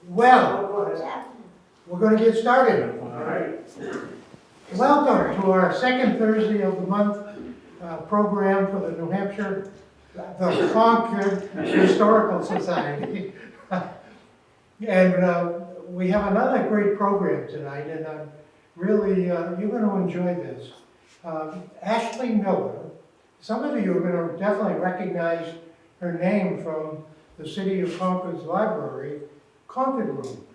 Well, we're going to get started. All right. Welcome to our second Thursday of the month program for the New Hampshire, the Concord Historical Society. And we have another great program tonight, and really, you're going to enjoy this. Ashley Miller, some of you are going to definitely recognize her name from the City of Concord's library, Concord Room.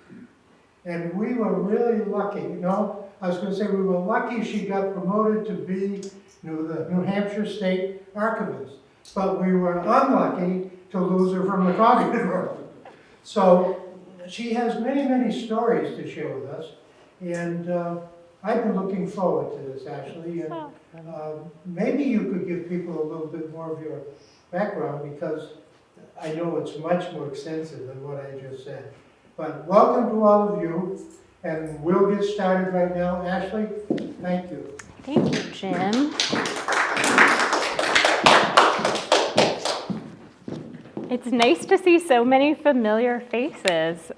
And we were really lucky, I was going to say we were lucky she got promoted to be the New Hampshire State Archivist, but we were unlucky to lose her from the Concord Room. So she has many, many stories to share with us, and I've been looking forward to this, Ashley, and maybe you could give people a little bit more of your background, because I know it's much more extensive than what I just said. But welcome to all of you, and we'll get started right now. Ashley, thank you. Thank you, Jim. It's nice to see so many familiar faces.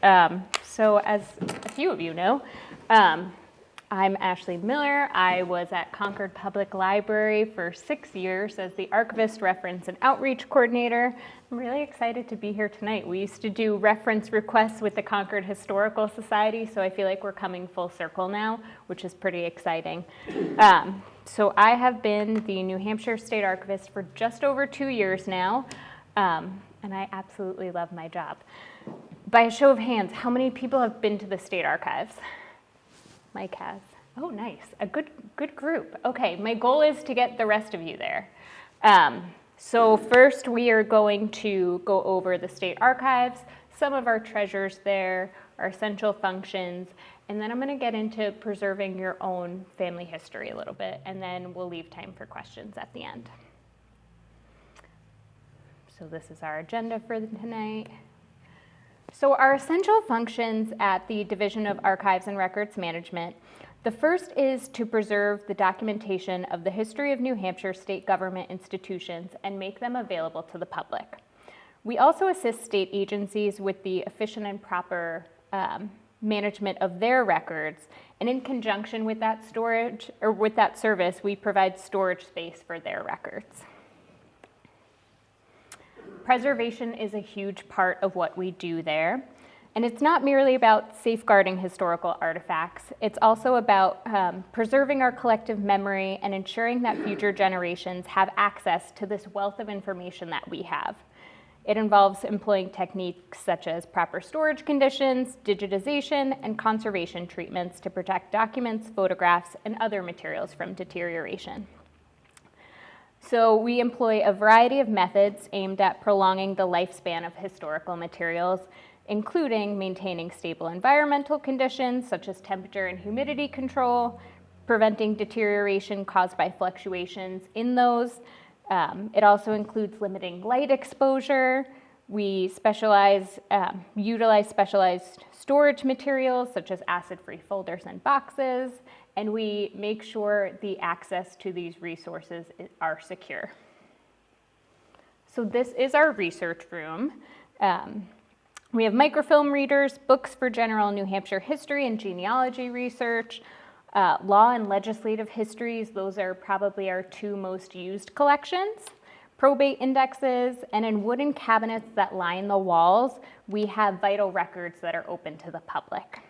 So as a few of you know, I'm Ashley Miller. I was at Concord Public Library for 6 years as the Archivist, Reference, and Outreach Coordinator. I'm really excited to be here tonight. We used to do reference requests with the Concord Historical Society, so I feel like we're coming full circle now, which is pretty exciting. So I have been the New Hampshire State Archivist for just over 2 years now, and I absolutely love my job. By a show of hands, how many people have been to the State Archives? Mike has. Oh, nice. A good group. Okay, my goal is to get the rest of you there. So first we are going to go over the State Archives, some of our treasures there, our essential functions, and then I'm going to get into preserving your own family history a little bit, and then we'll leave time for questions at the end. So this is our agenda for tonight. So our essential functions at the Division of Archives and Records Management, the first is to preserve the documentation of the history of New Hampshire state government institutions and make them available to the public. We also assist state agencies with the efficient and proper management of their records, and in conjunction with that storage, or with that service, we provide storage space for their records. Preservation is a huge part of what we do there. And it's not merely about safeguarding historical artifacts. It's also about preserving our collective memory and ensuring that future generations have access to this wealth of information that we have. It involves employing techniques such as proper storage conditions, digitization, and conservation treatments to protect documents, photographs, and other materials from deterioration. So we employ a variety of methods aimed at prolonging the lifespan of historical materials, including maintaining stable environmental conditions such as temperature and humidity control, preventing deterioration caused by fluctuations in those. It also includes limiting light exposure. We utilize specialized storage materials such as acid-free folders and boxes, and we make sure the access to these resources are secure. So this is our research room. We have microfilm readers, books for general New Hampshire history and genealogy research, law and legislative histories. Those are probably our two most used collections. Probate indexes, and in wooden cabinets that line the walls, we have vital records that are open to the public.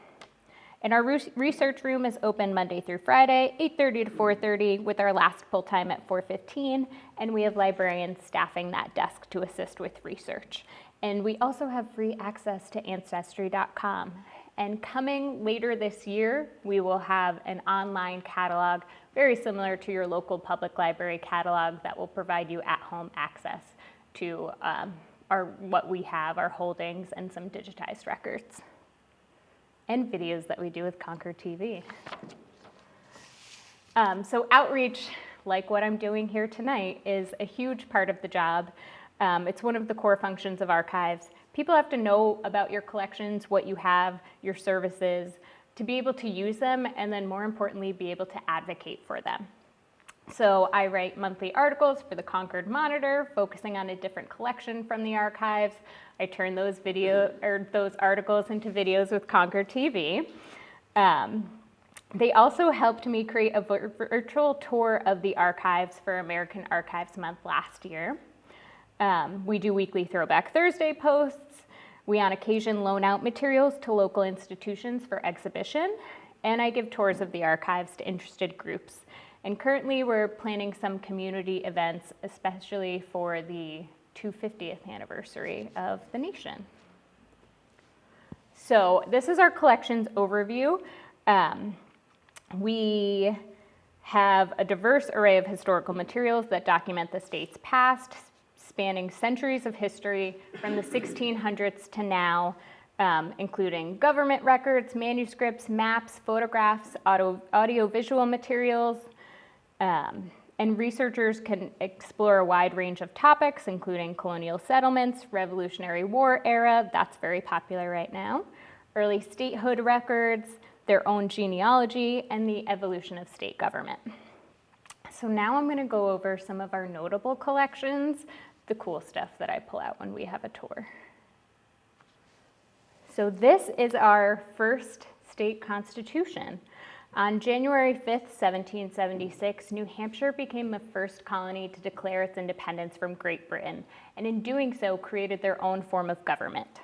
And our research room is open Monday through Friday, 8:30 to 4:30, with our last pull time at 4:15, and we have librarians staffing that desk to assist with research. And we also have free access to Ancestry.com. And coming later this year, we will have an online catalog very similar to your local public library catalog that will provide you at-home access to what we have, our holdings, and some digitized records. And videos that we do with Concord TV. So outreach, like what I'm doing here tonight, is a huge part of the job. It's one of the core functions of archives. People have to know about your collections, what you have, your services, to be able to use them, and then more importantly, be able to advocate for them. So I write monthly articles for the Concord Monitor, focusing on a different collection from the archives. I turn those articles into videos with Concord TV. They also helped me create a virtual tour of the archives for American Archives Month last year. We do weekly Throwback Thursday posts. We on occasion loan out materials to local institutions for exhibition, and I give tours of the archives to interested groups. And currently we're planning some community events, especially for the 250th anniversary of the nation. So this is our collections overview. We have a diverse array of historical materials that document the state's past, spanning centuries of history from the 1600s to now, including government records, manuscripts, maps, photographs, audio-visual materials, and researchers can explore a wide range of topics, including colonial settlements, Revolutionary War era, that's very popular right now, early statehood records, their own genealogy, and the evolution of state government. So now I'm going to go over some of our notable collections, the cool stuff that I pull out when we have a tour. So this is our first state constitution. On January 5th, 1776, New Hampshire became the first colony to declare its independence from Great Britain, and in doing so, created their own form of government.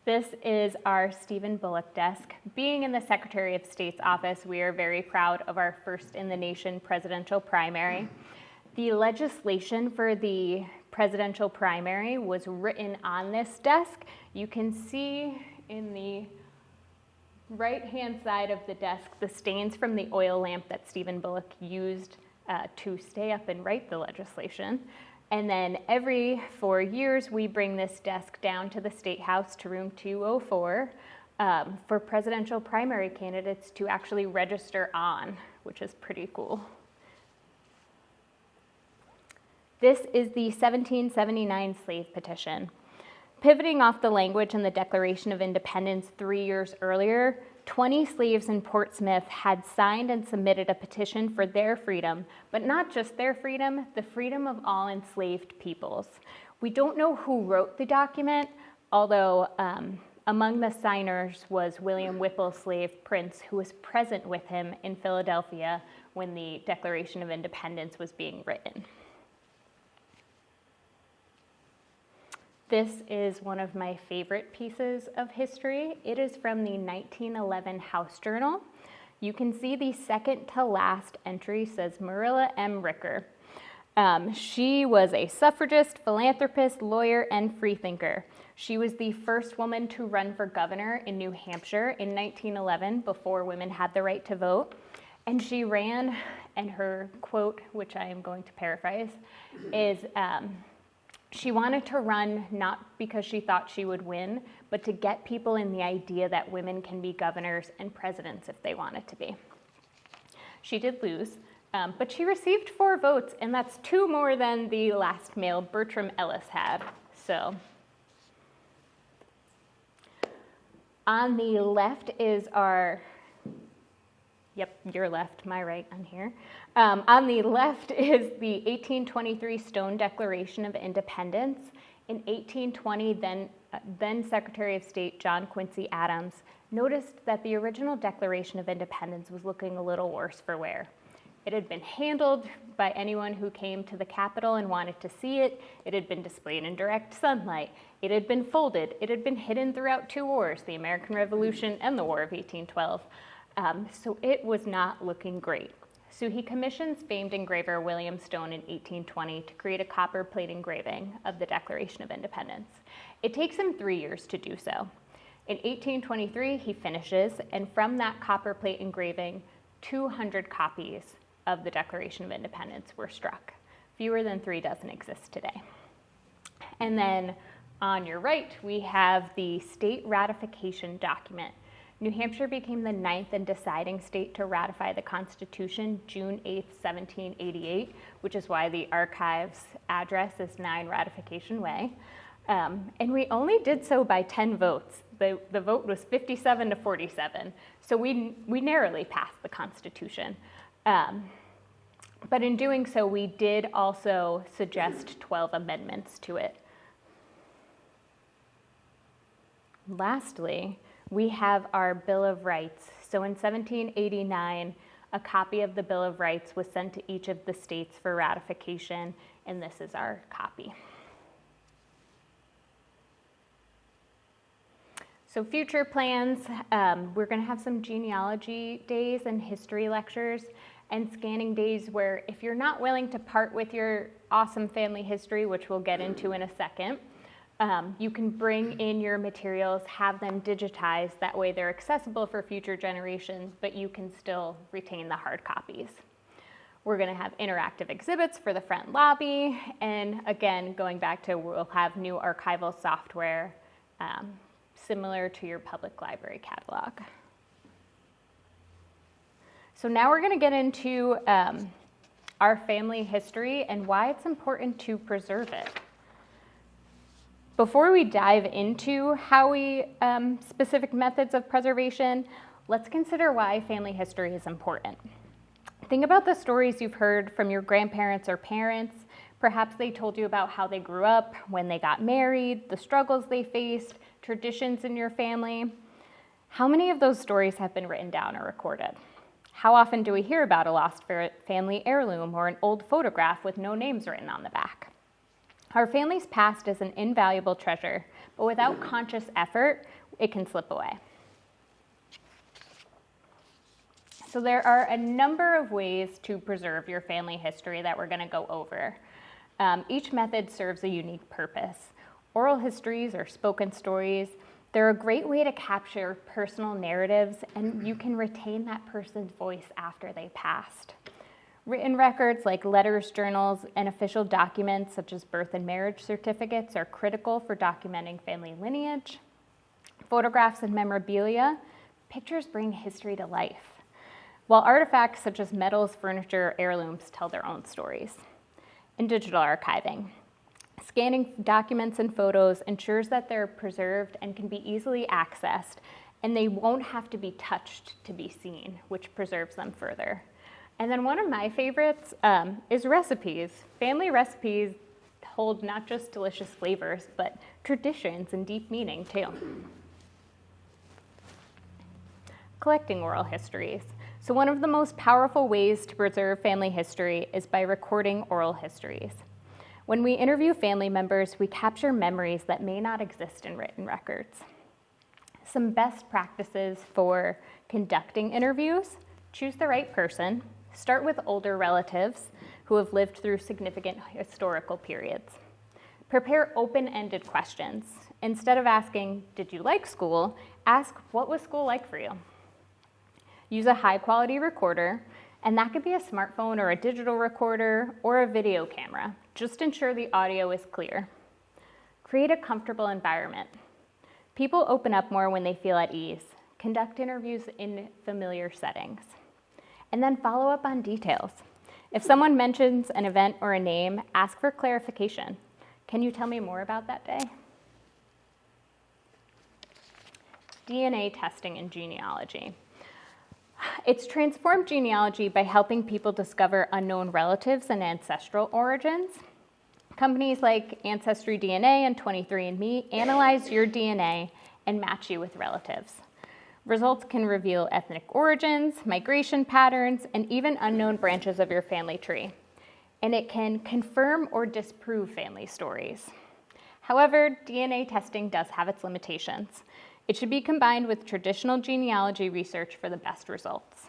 This is our Stephen Bullock desk. Being in the Secretary of State's office, we are very proud of our first in the nation presidential primary. The legislation for the presidential primary was written on this desk. You can see in the right-hand side of the desk the stains from the oil lamp that Stephen Bullock used to stay up and write the legislation. And then every 4 years, we bring this desk down to the State House to room 204 for presidential primary candidates to actually register on, which is pretty cool. This is the 1779 slave petition. Pivoting off the language in the Declaration of Independence 3 years earlier, 20 slaves in Portsmouth had signed and submitted a petition for their freedom, but not just their freedom, the freedom of all enslaved peoples. We don't know who wrote the document, although among the signers was William Whipple's slave Prince, who was present with him in Philadelphia when the Declaration of Independence was being written. This is one of my favorite pieces of history. It is from the 1911 House Journal. You can see the second to last entry says Marilla M. Ricker. She was a suffragist, philanthropist, lawyer, and freethinker. She was the first woman to run for governor in New Hampshire in 1911 before women had the right to vote. And she ran, and her quote, which I am going to paraphrase, is, she wanted to run not because she thought she would win, but to get people in the idea that women can be governors and presidents if they wanted to be. She did lose, but she received 4 votes, and that's 2 more than the last male, Bertram Ellis, had. So, on the left is our, yep, your left, my right on here. On the left is the 1823 Stone Declaration of Independence. In 1820, then Secretary of State John Quincy Adams noticed that the original Declaration of Independence was looking a little worse for wear. It had been handled by anyone who came to the Capitol and wanted to see it. It had been displayed in direct sunlight. It had been folded. It had been hidden throughout 2 wars, the American Revolution and the War of 1812. So it was not looking great. So he commissions famed engraver William Stone in 1820 to create a copper plate engraving of the Declaration of Independence. It takes him 3 years to do so. In 1823, he finishes, and from that copper plate engraving, 200 copies of the Declaration of Independence were struck. Fewer than 3 dozen exist today. And then on your right, we have the state ratification document. New Hampshire became the 9th and deciding state to ratify the Constitution June 8, 1788, which is why the archive's address is 9 Ratification Way. And we only did so by 10 votes. The vote was 57 to 47. So we narrowly passed the Constitution. But in doing so, we did also suggest 12 amendments to it. Lastly, we have our Bill of Rights. So in 1789, a copy of the Bill of Rights was sent to each of the states for ratification, and this is our copy. So future plans, we're going to have some genealogy days and history lectures and scanning days where if you're not willing to part with your awesome family history, which we'll get into in a second, you can bring in your materials, have them digitized. That way they're accessible for future generations, but you can still retain the hard copies. We're going to have interactive exhibits for the front lobby. And again, going back to we'll have new archival software similar to your public library catalog. So now we're going to get into our family history and why it's important to preserve it. Before we dive into how we specific methods of preservation, let's consider why family history is important. Think about the stories you've heard from your grandparents or parents. Perhaps they told you about how they grew up, when they got married, the struggles they faced, traditions in your family. How many of those stories have been written down or recorded? How often do we hear about a lost family heirloom or an old photograph with no names written on the back? Our family's past is an invaluable treasure, but without conscious effort, it can slip away. So there are a number of ways to preserve your family history that we're going to go over. Each method serves a unique purpose. Oral histories or spoken stories, they're a great way to capture personal narratives, and you can retain that person's voice after they passed. Written records like letters, journals, and official documents such as birth and marriage certificates are critical for documenting family lineage. Photographs and memorabilia, pictures bring history to life, while artifacts such as medals, furniture, or heirlooms tell their own stories. And digital archiving. Scanning documents and photos ensures that they're preserved and can be easily accessed, and they won't have to be touched to be seen, which preserves them further. And then one of my favorites is recipes. Family recipes hold not just delicious flavors, but traditions and deep meaning too. Collecting oral histories. So one of the most powerful ways to preserve family history is by recording oral histories. When we interview family members, we capture memories that may not exist in written records. Some best practices for conducting interviews: choose the right person. Start with older relatives who have lived through significant historical periods. Prepare open-ended questions. Instead of asking, "Did you like school?" ask, "What was school like for you?" Use a high-quality recorder, and that could be a smartphone or a digital recorder or a video camera. Just ensure the audio is clear. Create a comfortable environment. People open up more when they feel at ease. Conduct interviews in familiar settings. And then follow up on details. If someone mentions an event or a name, ask for clarification. Can you tell me more about that day? DNA testing and genealogy. It's transformed genealogy by helping people discover unknown relatives and ancestral origins. Companies like Ancestry DNA and 23andMe analyze your DNA and match you with relatives. Results can reveal ethnic origins, migration patterns, and even unknown branches of your family tree. And it can confirm or disprove family stories. However, DNA testing does have its limitations. It should be combined with traditional genealogy research for the best results.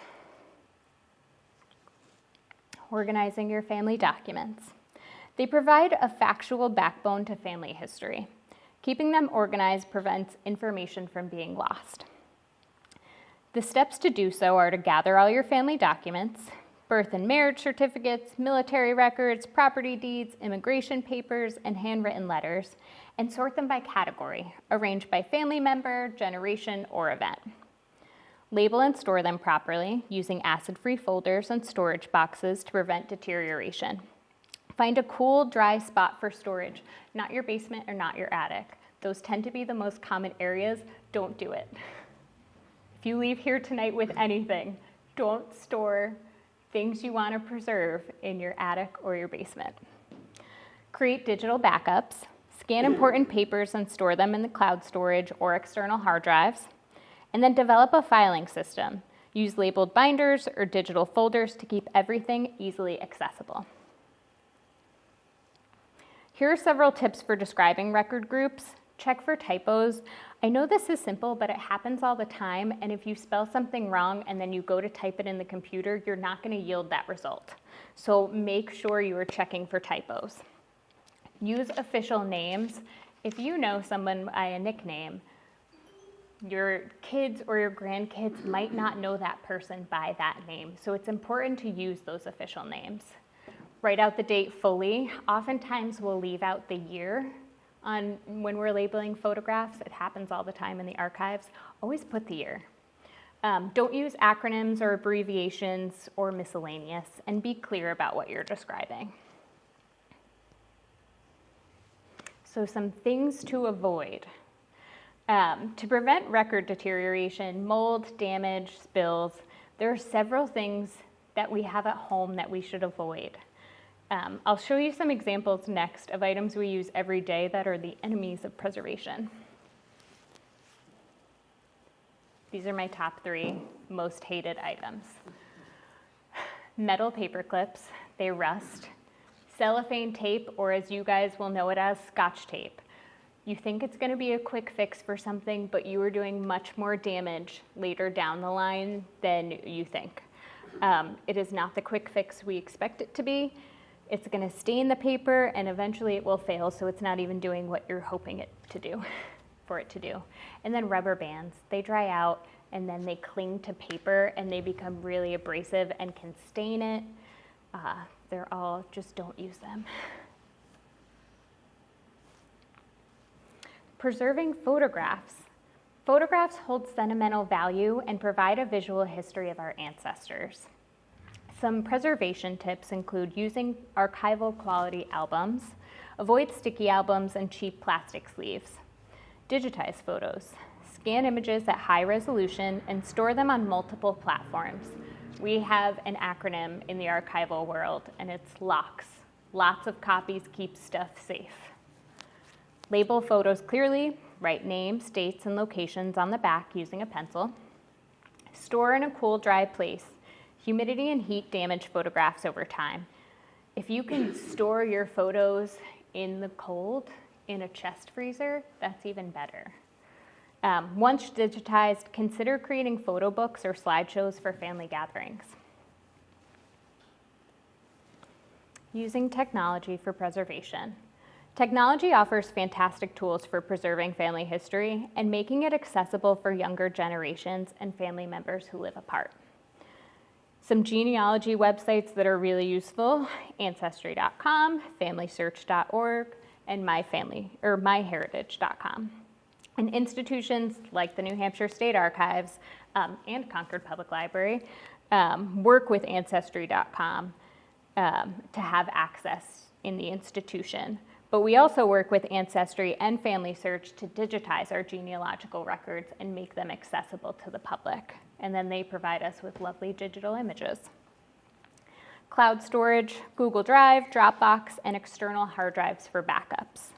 Organizing your family documents. They provide a factual backbone to family history. Keeping them organized prevents information from being lost. The steps to do so are to gather all your family documents, birth and marriage certificates, military records, property deeds, immigration papers, and handwritten letters, and sort them by category, arranged by family member, generation, or event. Label and store them properly using acid-free folders and storage boxes to prevent deterioration. Find a cool, dry spot for storage, not your basement or not your attic. Those tend to be the most common areas. Don't do it. If you leave here tonight with anything, don't store things you want to preserve in your attic or your basement. Create digital backups. Scan important papers and store them in the cloud storage or external hard drives. And then develop a filing system. Use labeled binders or digital folders to keep everything easily accessible. Here are several tips for describing record groups. Check for typos. I know this is simple, but it happens all the time, and if you spell something wrong and then you go to type it in the computer, you're not going to yield that result. So make sure you are checking for typos. Use official names. If you know someone by a nickname, your kids or your grandkids might not know that person by that name, so it's important to use those official names. Write out the date fully. Oftentimes we'll leave out the year when we're labeling photographs. It happens all the time in the archives. Always put the year. Don't use acronyms or abbreviations or miscellaneous, and be clear about what you're describing. So some things to avoid. To prevent record deterioration, mold, damage, spills, there are several things that we have at home that we should avoid. I'll show you some examples next of items we use every day that are the enemies of preservation. These are my top 3 most hated items. Metal paper clips, they rust. Cellophane tape, or as you guys will know it as, Scotch tape. You think it's going to be a quick fix for something, but you are doing much more damage later down the line than you think. It is not the quick fix we expect it to be. It's going to stain the paper, and eventually it will fail, so it's not even doing what you're hoping it to do, for it to do. And then rubber bands, they dry out, and then they cling to paper, and they become really abrasive and can stain it. They're all, just don't use them. Preserving photographs. Photographs hold sentimental value and provide a visual history of our ancestors. Some preservation tips include using archival quality albums, avoid sticky albums and cheap plastic sleeves, digitize photos, scan images at high resolution, and store them on multiple platforms. We have an acronym in the archival world, and it's LOCKS. Lots of copies keep stuff safe. Label photos clearly, write names, dates, and locations on the back using a pencil. Store in a cool, dry place. Humidity and heat damage photographs over time. If you can store your photos in the cold, in a chest freezer, that's even better. Once digitized, consider creating photo books or slideshows for family gatherings. Using technology for preservation. Technology offers fantastic tools for preserving family history and making it accessible for younger generations and family members who live apart. Some genealogy websites that are really useful: Ancestry.com, FamilySearch.org, and MyHeritage.com. And institutions like the New Hampshire State Archives and Concord Public Library work with Ancestry.com to have access in the institution. But we also work with Ancestry and Family Search to digitize our genealogical records and make them accessible to the public. And then they provide us with lovely digital images. Cloud storage, Google Drive, Dropbox, and external hard drives for backups.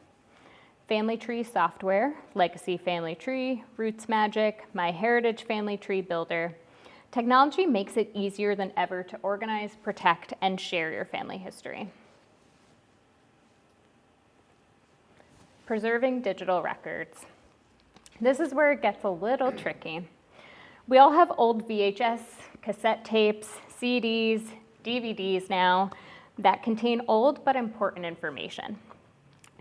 Family tree software, Legacy Family Tree, Roots Magic, MyHeritage Family Tree Builder. Technology makes it easier than ever to organize, protect, and share your family history. Preserving digital records. This is where it gets a little tricky. We all have old VHS, cassette tapes, CDs, DVDs now that contain old but important information.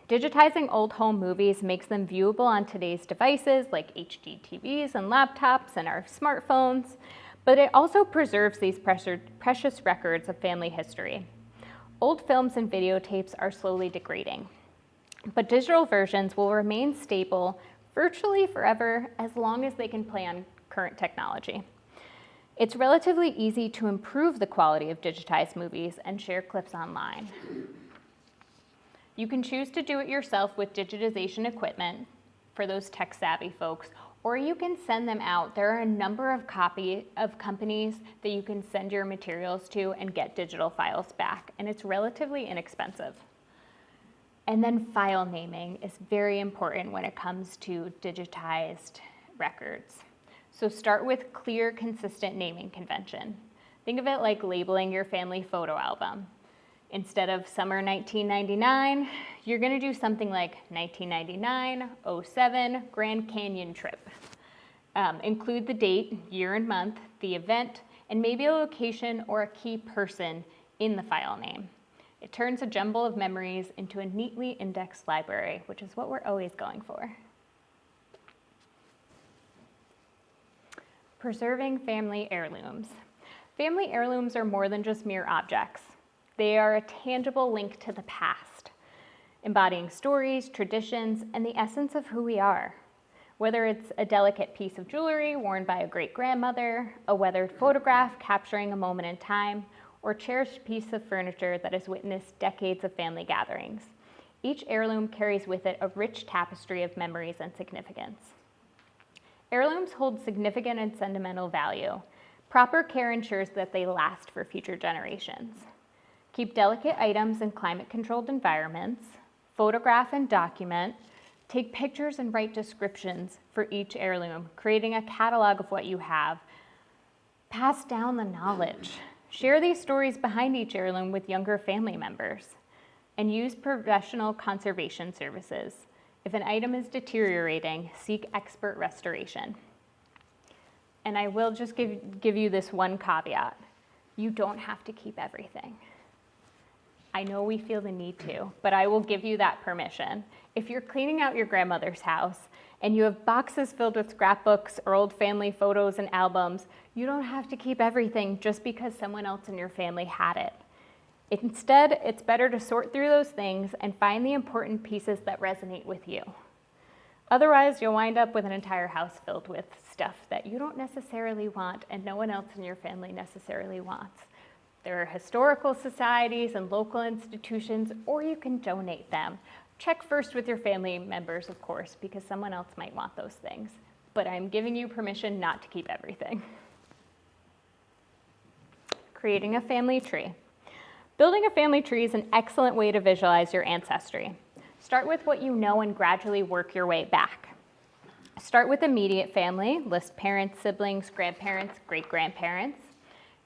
Digitizing old home movies makes them viewable on today's devices like HD TVs and laptops and our smartphones, but it also preserves these precious records of family history. Old films and videotapes are slowly degrading, but digital versions will remain stable virtually forever as long as they can play on current technology. It's relatively easy to improve the quality of digitized movies and share clips online. You can choose to do it yourself with digitization equipment. for those tech-savvy folks, or you can send them out. There are a number of companies that you can send your materials to and get digital files back, and it's relatively inexpensive. And then file naming is very important when it comes to digitized records. So start with clear, consistent naming convention. Think of it like labeling your family photo album. Instead of summer 1999, you're gonna do something like 1999, 07, Grand Canyon trip. Include the date, year and month, the event, and maybe a location or a key person in the file name. It turns a jumble of memories into a neatly indexed library, which is what we're always going for. Preserving family heirlooms. Family heirlooms are more than just mere objects. They are a tangible link to the past, embodying stories, traditions, and the essence of who we are. Whether it's a delicate piece of jewelry worn by a great-grandmother, a weathered photograph capturing a moment in time, or a cherished piece of furniture that has witnessed decades of family gatherings. Each heirloom carries with it a rich tapestry of memories and significance. Heirlooms hold significant and sentimental value. Proper care ensures that they last for future generations. Keep delicate items in climate-controlled environments, photograph and document, take pictures and write descriptions for each heirloom, creating a catalog of what you have. Pass down the knowledge. Share these stories behind each heirloom with younger family members, and use professional conservation services. If an item is deteriorating, seek expert restoration. And I will just give you this one caveat. You don't have to keep everything. I know we feel the need to, but I will give you that permission. If you're cleaning out your grandmother's house and you have boxes filled with scrapbooks or old family photos and albums, you don't have to keep everything just because someone else in your family had it. Instead, it's better to sort through those things and find the important pieces that resonate with you. Otherwise, you'll wind up with an entire house filled with stuff that you don't necessarily want and no one else in your family necessarily wants. There are historical societies and local institutions, or you can donate them. Check first with your family members, of course, because someone else might want those things. But I'm giving you permission not to keep everything. Creating a family tree. Building a family tree is an excellent way to visualize your ancestry. Start with what you know and gradually work your way back. Start with immediate family, list parents, siblings, grandparents, great-grandparents.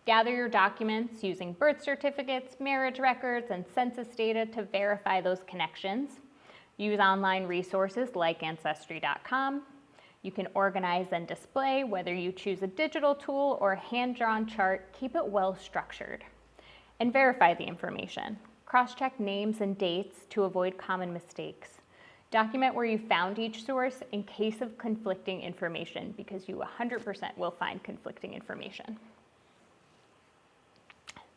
Gather your documents using birth certificates, marriage records, and census data to verify those connections. Use online resources like Ancestry.com. You can organize and display, whether you choose a digital tool or a hand-drawn chart, keep it well structured. And verify the information. Cross-check names and dates to avoid common mistakes. Document where you found each source in case of conflicting information, because you 100% will find conflicting information.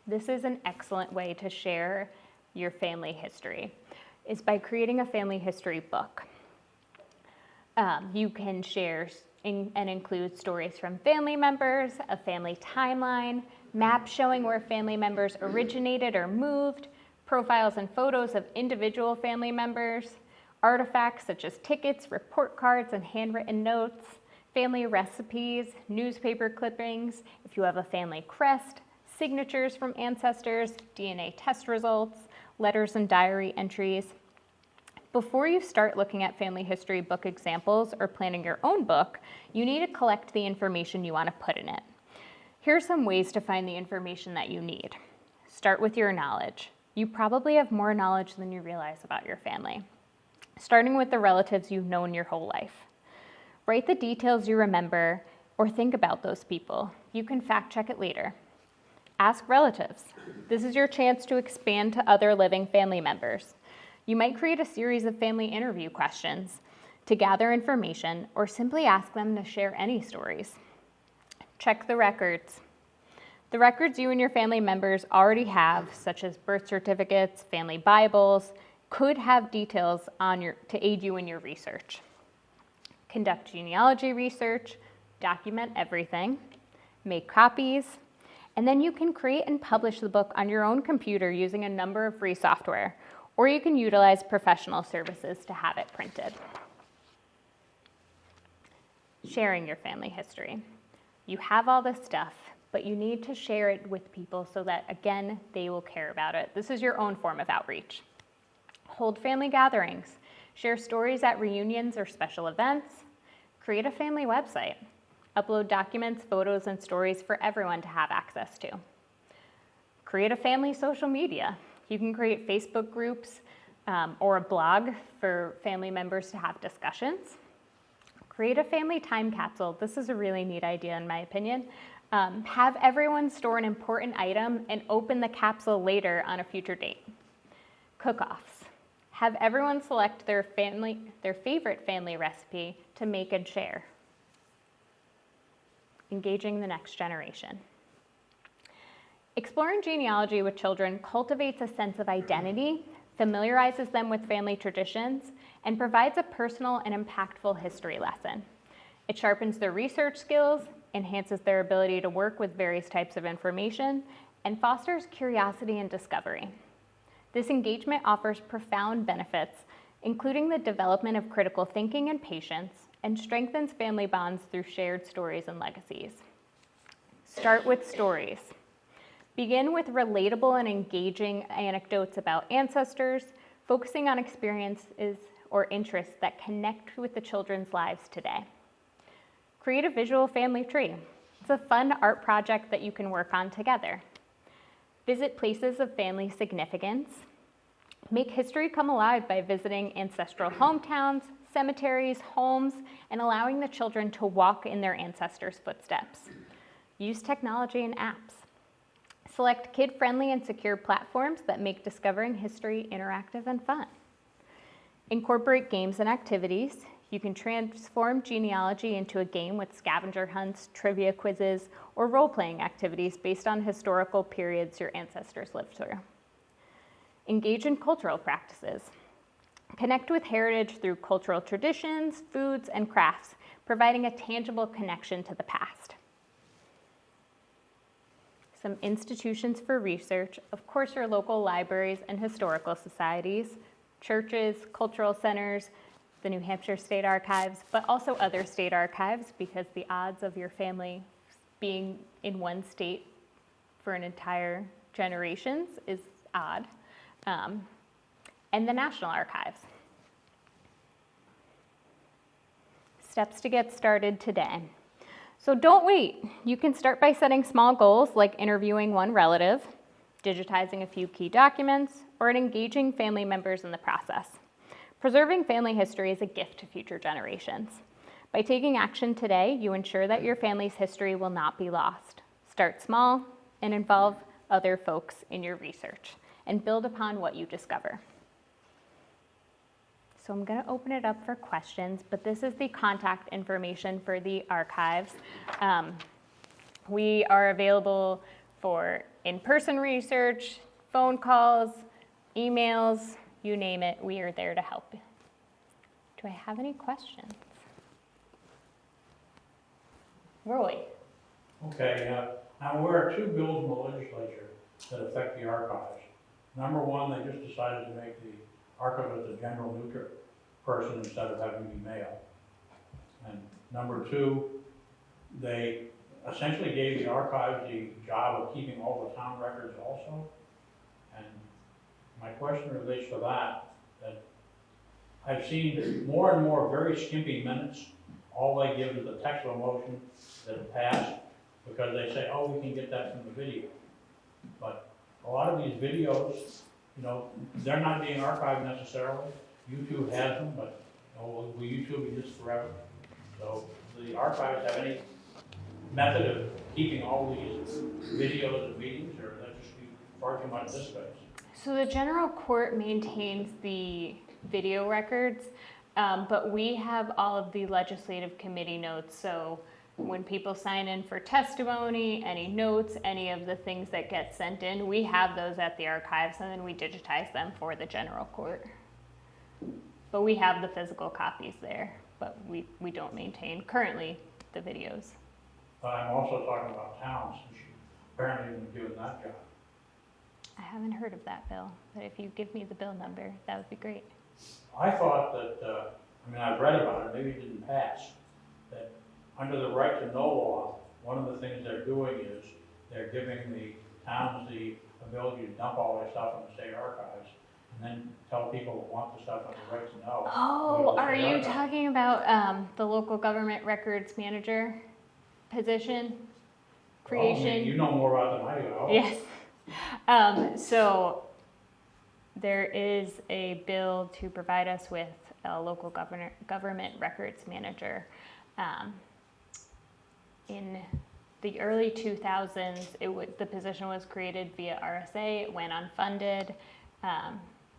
This is an excellent way to share your family history, is by creating a family history book. You can share and include stories from family members, a family timeline, maps showing where family members originated or moved, profiles and photos of individual family members, artifacts such as tickets, report cards, and handwritten notes, family recipes, newspaper clippings, if you have a family crest, signatures from ancestors, DNA test results, letters and diary entries. Before you start looking at family history book examples or planning your own book, you need to collect the information you want to put in it. Here are some ways to find the information that you need. Start with your knowledge. You probably have more knowledge than you realize about your family. Starting with the relatives you've known your whole life. Write the details you remember or think about those people. You can fact check it later. Ask relatives. This is your chance to expand to other living family members. You might create a series of family interview questions to gather information or simply ask them to share any stories. Check the records. The records you and your family members already have, such as birth certificates, family Bibles, could have details to aid you in your research. Conduct genealogy research, document everything, make copies, and then you can create and publish the book on your own computer using a number of free software, or you can utilize professional services to have it printed. sharing your family history. You have all this stuff, but you need to share it with people so that, again, they will care about it. This is your own form of outreach. Hold family gatherings. Share stories at reunions or special events. Create a family website. Upload documents, photos, and stories for everyone to have access to. Create a family social media. You can create Facebook groups or a blog for family members to have discussions. Create a family time capsule. This is a really neat idea in my opinion. Have everyone store an important item and open the capsule later on a future date. Cook-offs. Have everyone select their favorite family recipe to make and share. Engaging the next generation. Exploring genealogy with children cultivates a sense of identity, familiarizes them with family traditions, and provides a personal and impactful history lesson. It sharpens their research skills, enhances their ability to work with various types of information, and fosters curiosity and discovery. This engagement offers profound benefits, including the development of critical thinking and patience, and strengthens family bonds through shared stories and legacies. Start with stories. Begin with relatable and engaging anecdotes about ancestors, focusing on experiences or interests that connect with the children's lives today. Create a visual family tree. It's a fun art project that you can work on together. Visit places of family significance. Make history come alive by visiting ancestral hometowns, cemeteries, homes, and allowing the children to walk in their ancestors' footsteps. Use technology and apps. Select kid-friendly and secure platforms that make discovering history interactive and fun. Incorporate games and activities. You can transform genealogy into a game with scavenger hunts, trivia quizzes, or role-playing activities based on historical periods your ancestors lived through. Engage in cultural practices. Connect with heritage through cultural traditions, foods, and crafts, providing a tangible connection to the past. Some institutions for research, of course, your local libraries and historical societies, churches, cultural centers, the New Hampshire State Archives, but also other state archives because the odds of your family being in one state for an entire generations is odd. And the National Archives. Steps to get started today. So don't wait. You can start by setting small goals like interviewing one relative, digitizing a few key documents, or engaging family members in the process. Preserving family history is a gift to future generations. By taking action today, you ensure that your family's history will not be lost. Start small and involve other folks in your research and build upon what you discover. So I'm going to open it up for questions, but this is the contact information for the archives. We are available for in-person research, phone calls, emails, you name it, we are there to help. Do I have any questions? Roy. Okay, now there are two bills in the legislature that affect the archives. Number one, they just decided to make the archivist a general neuter person instead of having to be male. And number two, they essentially gave the archives the job of keeping all the town records also. And my question relates to that I've seen more and more very skimpy minutes. All they give is the text of a motion that passed because they say, oh, we can get that from the video. But a lot of these videos, you know, they're not being archived necessarily. YouTube has them, but will YouTube be just forever? So do the archives have any method of keeping all these videos of meetings, or that just be far too much this space? So the general court maintains the video records, but we have all of the legislative committee notes. So when people sign in for testimony, any notes, any of the things that get sent in, we have those at the archives and then we digitize them for the general court. But we have the physical copies there, but we don't maintain currently the videos. But I'm also talking about towns, and she apparently been doing that job. I haven't heard of that bill, but if you give me the bill number, that would be great. I thought that, I've read about it, maybe it didn't pass, that under the right to know law, one of the things they're doing is they're giving the towns the ability to dump all their stuff in the state archives and then tell people who want the stuff under the right to know. Oh, are you talking about the local government records manager position creation? Well, I mean, you know more about it than I do. Yes. So there is a bill to provide us with a local government records manager. In the early 2000s, the position was created via RSA. It went unfunded.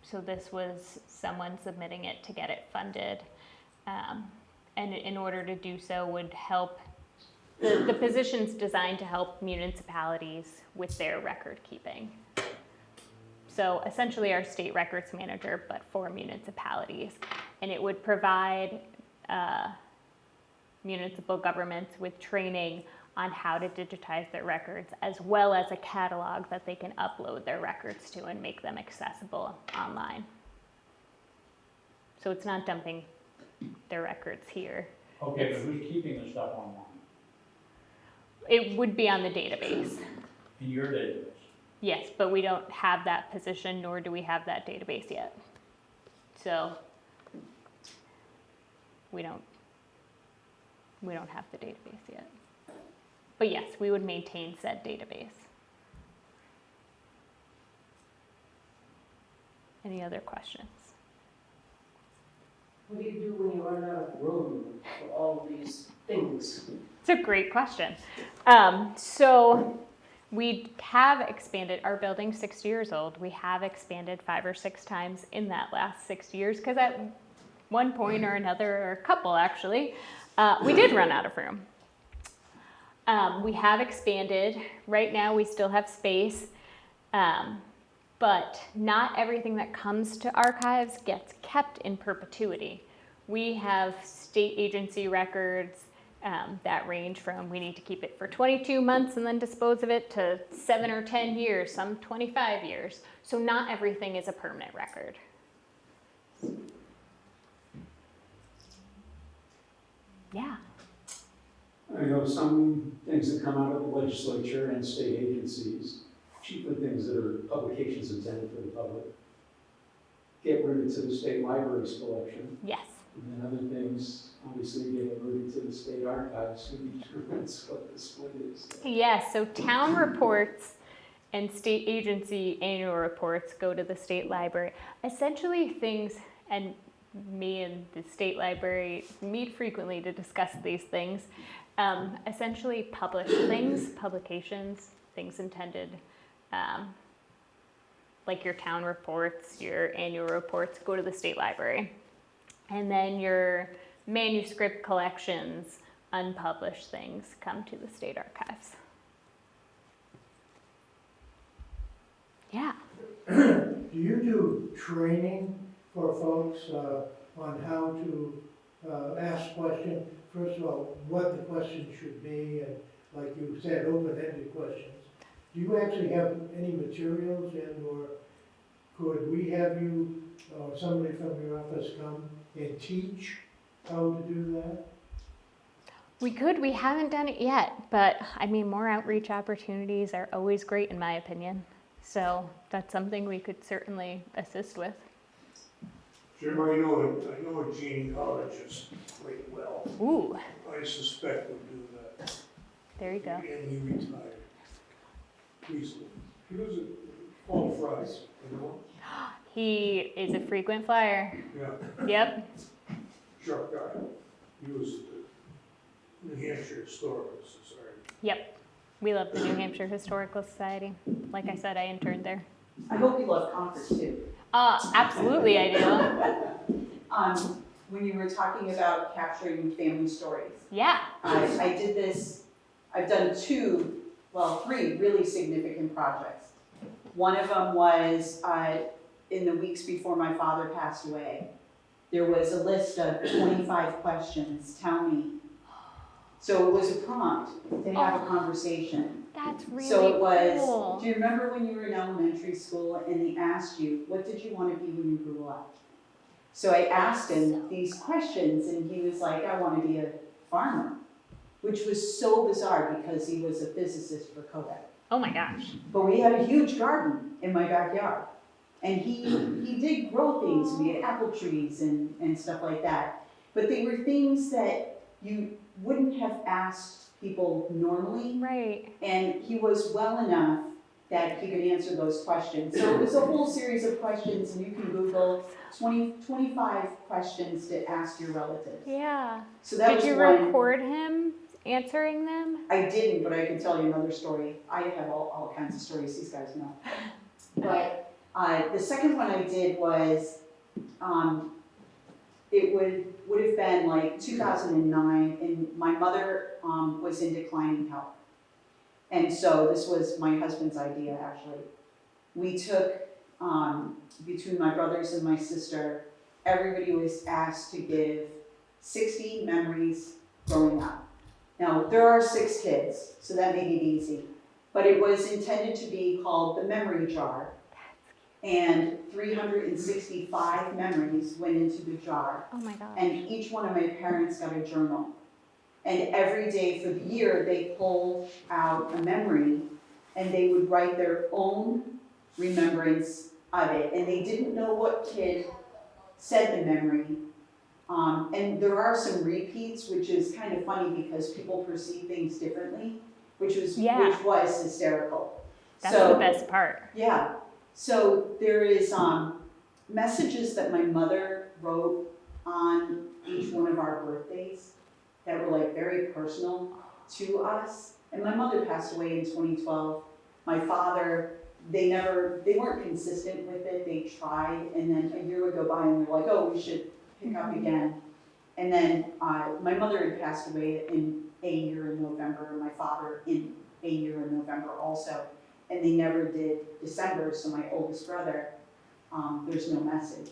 So this was someone submitting it to get it funded. And in order to do so would help, the position's designed to help municipalities with their record keeping. So essentially our state records manager, but for municipalities. And it would provide municipal governments with training on how to digitize their records, as well as a catalog that they can upload their records to and make them accessible online. So it's not dumping their records here. Okay, but who's keeping the stuff online? It would be on the database. In your database? Yes, but we don't have that position, nor do we have that database yet. So we don't have the database yet. But yes, we would maintain said database. Any other questions? What do you do when you run out of room for all these things? It's a great question. So we have expanded, our building's 60 years old. We have expanded 5 or 6 times in that last 6 years because at one point or another, or a couple actually, we did run out of room. We have expanded. Right now we still have space, but not everything that comes to archives gets kept in perpetuity. We have state agency records that range from we need to keep it for 22 months and then dispose of it to 7 or 10 years, some 25 years. So not everything is a permanent record. Yeah. I know some things that come out of the legislature and state agencies, chiefly things that are publications intended for the public, get routed to the state library's collection. Yes. And then other things, obviously, get routed to the state archives, who determines what the split is. Yes, so town reports and state agency annual reports go to the state library. Essentially things, and me and the state library meet frequently to discuss these things, essentially published things, publications, things intended, like your town reports, your annual reports, go to the state library. And then your manuscript collections, unpublished things, come to the state archives. Yeah. Do you do training for folks on how to ask questions? First of all, what the question should be, and like you said, open-ended questions. Do you actually have any materials, and or could we have you or somebody from your office come and teach how to do that? We could, we haven't done it yet, but I mean, more outreach opportunities are always great in my opinion. So that's something we could certainly assist with. Jim, I know a genealogist quite well. Ooh, I suspect would do that. there you go. And he retired. He was at Paul Fry's, you know? He is a frequent flyer. Yeah, Yep. sharp guy. He was at the New Hampshire Historical Society. Yep. We love the New Hampshire Historical Society. Like I said, I interned there. I hope you love Concord too. Absolutely I do. When you were talking about capturing family stories, Yeah. I did this, I've done 3 really significant projects. One of them was in the weeks before my father passed away. There was a list of 25 questions, tell me. So it was a prompt to have a conversation. That's really So it was, cool. do you remember when you were in elementary school and they asked you, what did you want to be when you grew up? So I asked him these questions and he was like, I want to be a farmer. which was so bizarre because he was a physicist for Kodak. Oh my gosh. But we had a huge garden in my backyard. And he did grow things. We had apple trees and stuff like that. But they were things that you wouldn't have asked people normally. Right. And he was well enough that he could answer those questions. So it was a whole series of questions, and you can Google 25 questions to ask your relatives. Yeah. So that Did was you one. record him answering them? I didn't, but I can tell you another story. I have all kinds of stories, these guys know. But the second one I did was, it would have been like 2009, and my mother was in declining health. And so this was my husband's idea, actually. We took, between my brothers and my sister, everybody was asked to give 60 memories growing up. Now, there are 6 kids, so that made it easy. But it was intended to be called the memory jar. And 365 memories went into the jar. Oh my gosh. And each one of my parents got a journal. And every day for the year, they pulled out a memory and they would write their own remembrance of it. And they didn't know what kid said the memory. And there are some repeats, which is kind of funny because people perceive things differently, which was hysterical. That's So, the best part. yeah. So there is messages that my mother wrote on each one of our birthdays that were like very personal to us. And my mother passed away in 2012. My father, they weren't consistent with it. They tried, and then a year would go by and they're like, oh, we should pick up again. And then my mother had passed away in a year in November, and my father in a year in November also. And they never did December, so my oldest brother, there's no message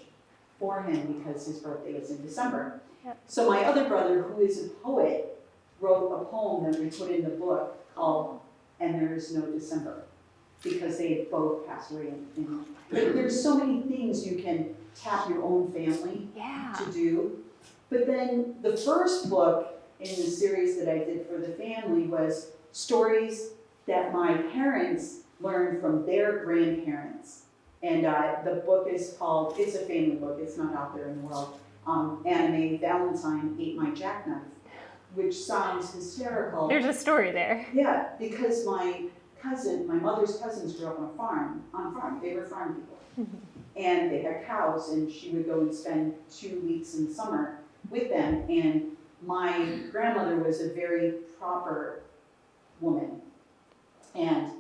for him because his birthday is in December. Yep. So my other brother, who is a poet, wrote a poem that we put in the book called And There Is No December, because they had both passed away. There's so many things you can tap your own family Yeah. to do. But then the first book in the series that I did for the family was stories that my parents learned from their grandparents. And the book is called, it's a family book, it's not out there in the world, Anime Valentine Ate My Jackknife, which sounds hysterical. There's a story there. Yeah, because my mother's cousins grew up on farm, they were farm people. And they had cows, and she would go and spend 2 weeks in summer with them. And my grandmother was a very proper woman. And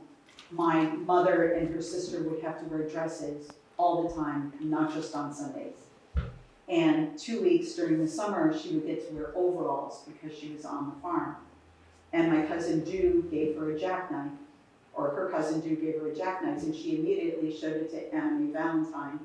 my mother and her sister would have to wear dresses all the time, not just on Sundays. And 2 weeks during the summer, she would get to wear overalls because she was on the farm. And my cousin Ju gave her a jackknife, or her cousin Ju gave her a jackknife, and she immediately showed it to Anime Valentine,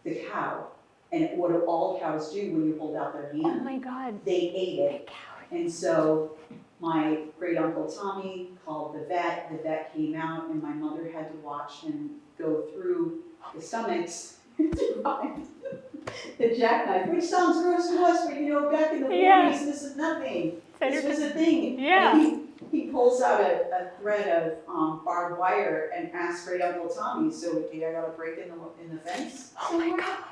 the cow. And what do all cows do when you hold out their Oh hand? my God. They ate it. And so my great uncle Tommy called the vet came out, and my mother had to watch him go through the stomachs to find the jackknife, which sounds gross to us, but you know, back in the 40s, this is nothing. This was a thing. Yeah. And he pulls out a thread of barbed wire and asks great uncle Tommy, so I got a break in the fence? Oh my God.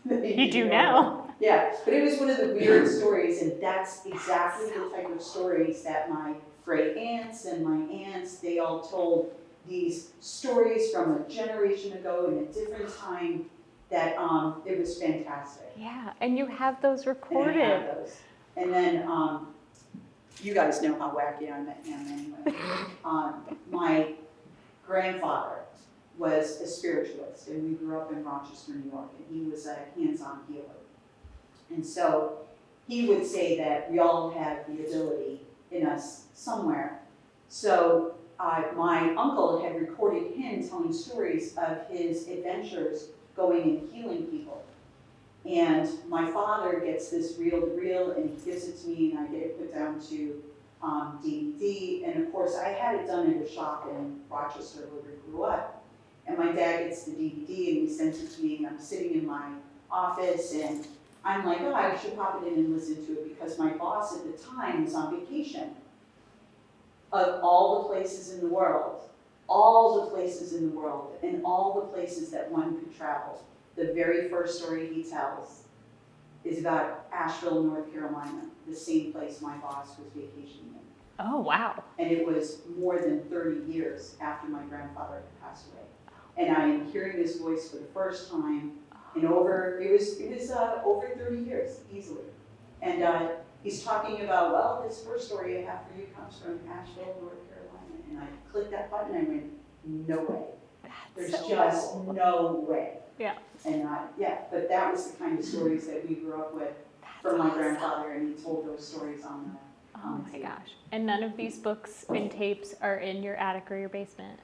You You do now. Yeah, but it was one of the weird stories, and that's exactly the type of stories that my great aunts and my aunts, they all told these stories from a generation ago in a different time that it was fantastic. Yeah, and you have those And I recorded. have those. And then you guys know how wacky I am anyway. My grandfather was a spiritualist, and we grew up in Rochester, New York, and he was a hands-on healer. And so he would say that we all have the ability in us somewhere. So my uncle had recorded him telling stories of his adventures going and healing people. And my father gets this reel-to-reel, and he gives it to me, and I get it put down to DVD. And of course, I had it done at a shop in Rochester where we grew up. And my dad gets the DVD, and he sends it to me, and I'm sitting in my office, and I'm like, oh, I should pop it in and listen to it, because my boss at the time was on vacation. of all the places in the world, all the places in the world, and all the places that one could travel. The very first story he tells is about Asheville, North Carolina, the same place my boss was vacationing in. Oh, wow. And it was more than 30 years after my grandfather had passed away. And I am hearing his voice for the first time in over 30 years, easily. And he's talking about, well, this first story I have for you comes from Asheville, North Carolina. And I clicked that button and I went, no way. There's so just cool. no way. Yeah. And but that was the kind of stories that we grew up with from my grandfather, and he told those stories on the Oh my gosh. And none of these books and tapes are in your attic or your basement?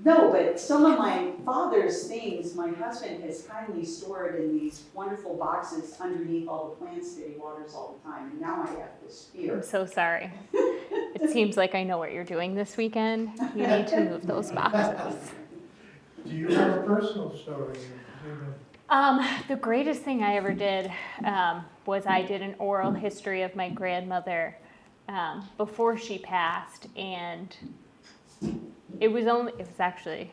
No, but some of my father's things, my husband has kindly stored in these wonderful boxes underneath all the plants that he waters all the time. And now I have this I'm fear. so sorry. It seems like I know what you're doing this weekend. You need to move those boxes. Do you have a personal story? The greatest thing I ever did was I did an oral history of my grandmother before she passed, and it was actually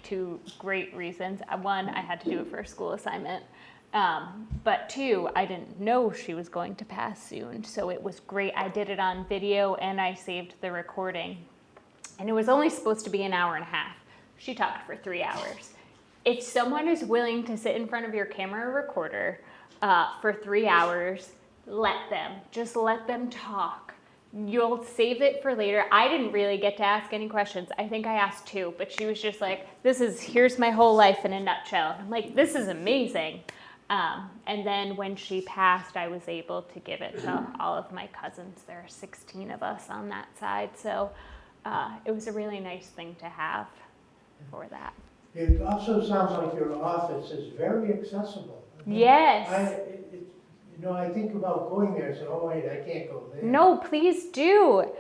two great reasons. One, I had to do it for a school assignment, but two, I didn't know she was going to pass soon, so it was great. I did it on video and I saved the recording, and it was only supposed to be an hour and a half. She talked for 3 hours. If someone is willing to sit in front of your camera recorder for 3 hours, let them talk. You'll save it for later. I didn't really get to ask any questions. I think I asked 2, but she was just like, here's my whole life in a nutshell. I'm like, this is amazing. And then when she passed, I was able to give it to all of my cousins. There are 16 of us on that side. So it was a really nice thing to have for that. It also sounds like your office is very accessible. Yes. I think about going there and say, oh wait, I can't go there. No, please do.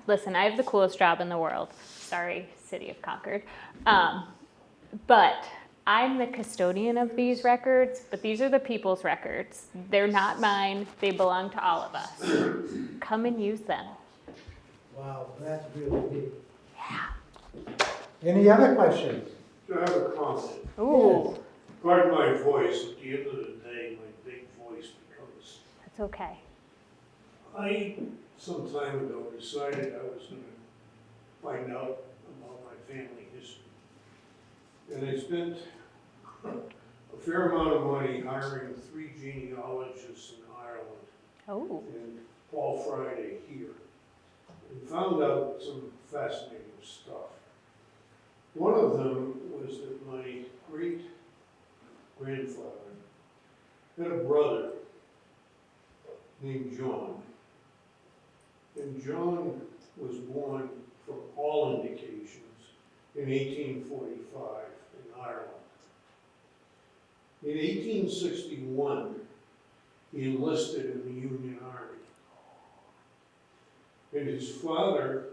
Listen, I have the coolest job in the world. Sorry, City of Concord. But I'm the custodian of these records, but these are the people's records. They're not mine. They belong to all of us. Come and use them. Wow, that's really neat. Yeah. Any other questions? I have a comment. Ooh, Pardon my voice, at the end of the day, my big voice becomes. that's okay. I, some time ago, decided I was gonna find out about my family history. And I spent a fair amount of money hiring 3 genealogists in Ireland Oh, and Paul Friday here. And found out some fascinating stuff. One of them was that my great-grandfather had a brother named John. And John was born, from all indications, in 1845 in Ireland. In 1861, he enlisted in the Union Army. And his father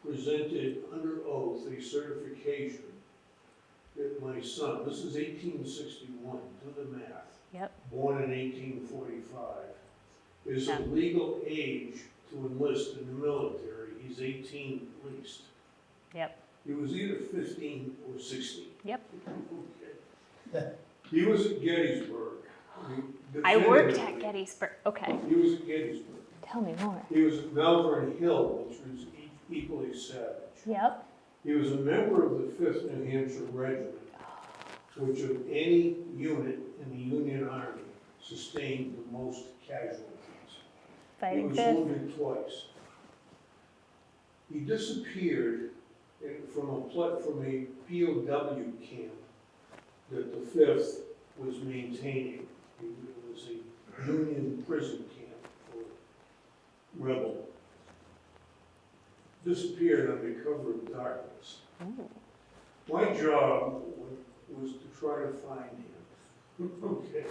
presented under oath a certification that my son, this is 1861, do the math. Yep. Born in 1845, is Yeah. of legal age to enlist in the military. He's 18 at least. Yep. He was either 15 or 16. Yep. Okay. He was at Gettysburg. I worked at Definitively. Gettysburg. Okay, He was at Gettysburg. tell me more. He was at Malvern Hill, which was equally savage. Yep. He was a member of the 5th New Hampshire Regiment, which of any unit in the Union Army sustained the most casualties. He Fighting was fifth. wounded twice. He disappeared from a POW camp that the 5th was maintaining. It was a Union prison camp for rebel. Disappeared under cover of darkness. Ooh. My job was to try to find him, okay,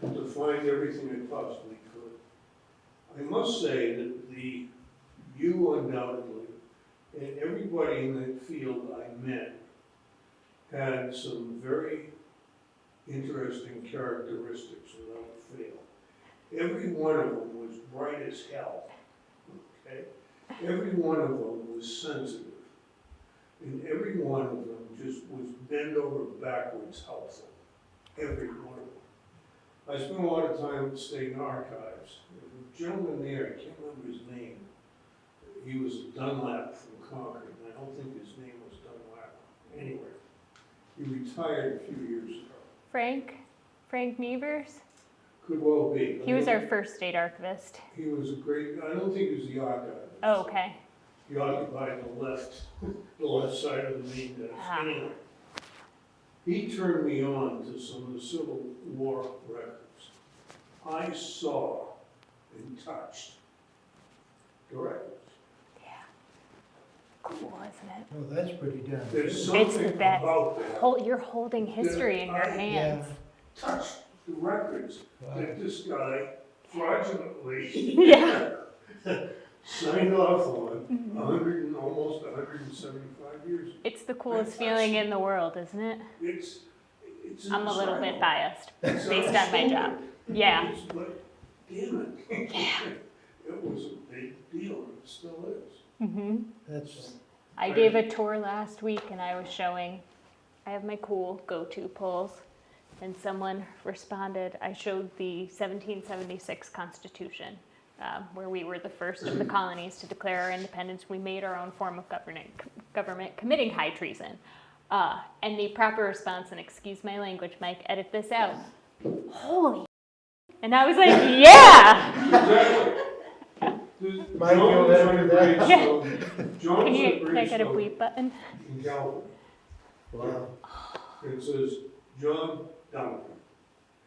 and to find everything I possibly could. I must say that you undoubtedly, and everybody in that field I met, had some very interesting characteristics without fail. Every one of them was bright as hell, okay? every one of them was sensitive. And every one of them just was bend over backwards helpful. Every one of them. I spent a lot of time at the State Archives. The gentleman there, I can't remember his name. He was Dunlap from Concord, and I don't think his name was Dunlap. Anyway, he retired a few years ago. Frank Nevers? Could well be. He was our first state archivist. He was a great, I don't think he was the archivist. Oh, okay. He occupied the left side of the main desk. Ah. Anyway, he turned me on to some of the Civil War records. I saw and touched the records. Cool, isn't it? Oh, that's pretty done. There's It's something the best. about that. You're holding history in your hands. Touched the records Wow. that this guy fraudulently Yeah. signed off on 100 and almost 175 years ago. It's the coolest feeling in the world, isn't it? It's I'm a little bit indescribable. biased It's based on my job. Yeah. It's like, damn it. It was a big deal, and it still is. hmm That's, I gave a tour last week and I was showing, I have my cool go-to polls, and someone responded, I showed the 1776 Constitution, where we were the first of the colonies to declare our independence. We made our own form of government committing high treason. And the proper response, and excuse my language, Mike, edit this out, holy, and I was like, yeah! Exactly. Mike, you'll edit that? John Can was I get a bleep button? in Galvin. wow. It says, John Duncan,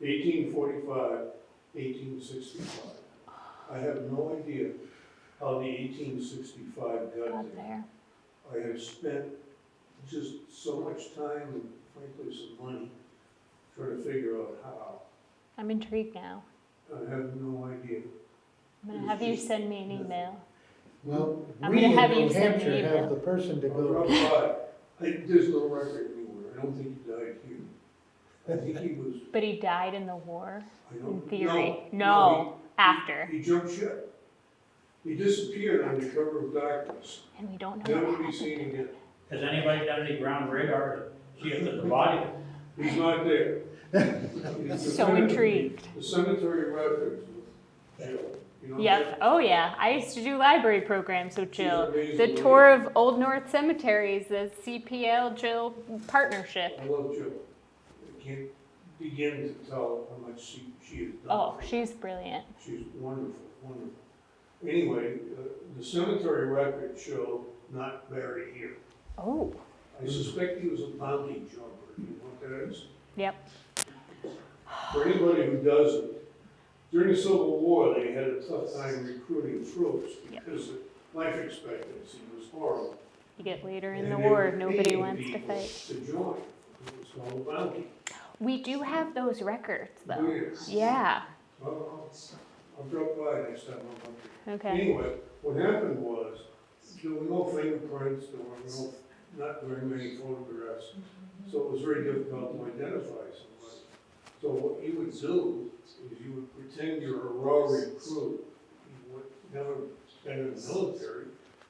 1845, 1865. I have no idea how the 1865 got Got there. there. I have spent just so much time and frankly some money trying to figure out how. I'm intrigued now. I have no idea. I'm gonna have you send me an email. Well, I'm we gonna in have you New send me Hampshire email. have the person to I'll go. drop by. There's no record anywhere. I don't think he died here. I think he was, But he died in the war, I in don't, theory. no, No, after. he jumped ship. He disappeared on the cover of darkness, And we don't know never what to be happened. seen again. Has anybody done any ground radar to see if there's a body? He's not there. So intrigued. The cemetery records with Jill, you know. Yep. Oh yeah. I used to do library programs with Jill. amazing The lady. tour of Old North Cemeteries, the CPL Jill partnership. I love Jill. I can't begin to tell how much she has done. Oh, she's brilliant. She's wonderful, wonderful. Anyway, the cemetery records show not buried here. Oh. I suspect he was a bounty jumper. You know what that is? Yep. For anybody who doesn't, during the Civil War, they had a tough time recruiting troops because the life expectancy was horrible. You get later in And the they war, were nobody paying wants to people fight. to join. It was called a bounty. We do have those records Oh, though. yes. Yeah. Well, I'll drop by next time I'm up there. Okay. Anyway, what happened was, there were no fingerprints, there were not very many photographs, so it was very difficult to identify somebody. So what you would do is you would pretend you're a raw recruit, you would never been in the military,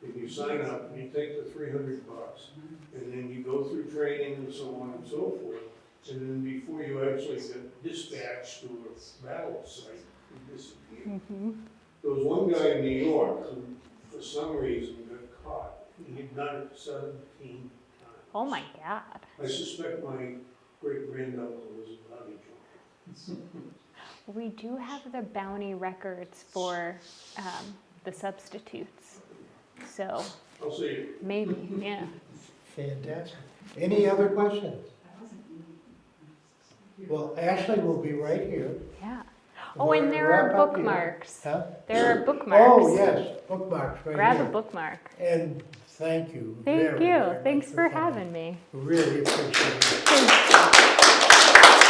and you sign up and you take the $300, and then you go through training and so on and so forth, and then before you actually get dispatched to a battle site, you disappear. hmm There was one guy in New York who, for some reason, got caught. He'd done it 17 times. Oh my God. I suspect my great-granduncle was a bounty jumper. We do have the bounty records for the substitutes. So I'll see you. maybe, yeah. Fantastic. Any other questions? Well, Ashley will be right here. Yeah. Oh, and there are Wrap up here. bookmarks. Huh? There are bookmarks. Oh, yes, bookmarks right Grab a here. bookmark. And thank you Thank very, you. very much Thanks for coming. having me. Really appreciate it. Thanks.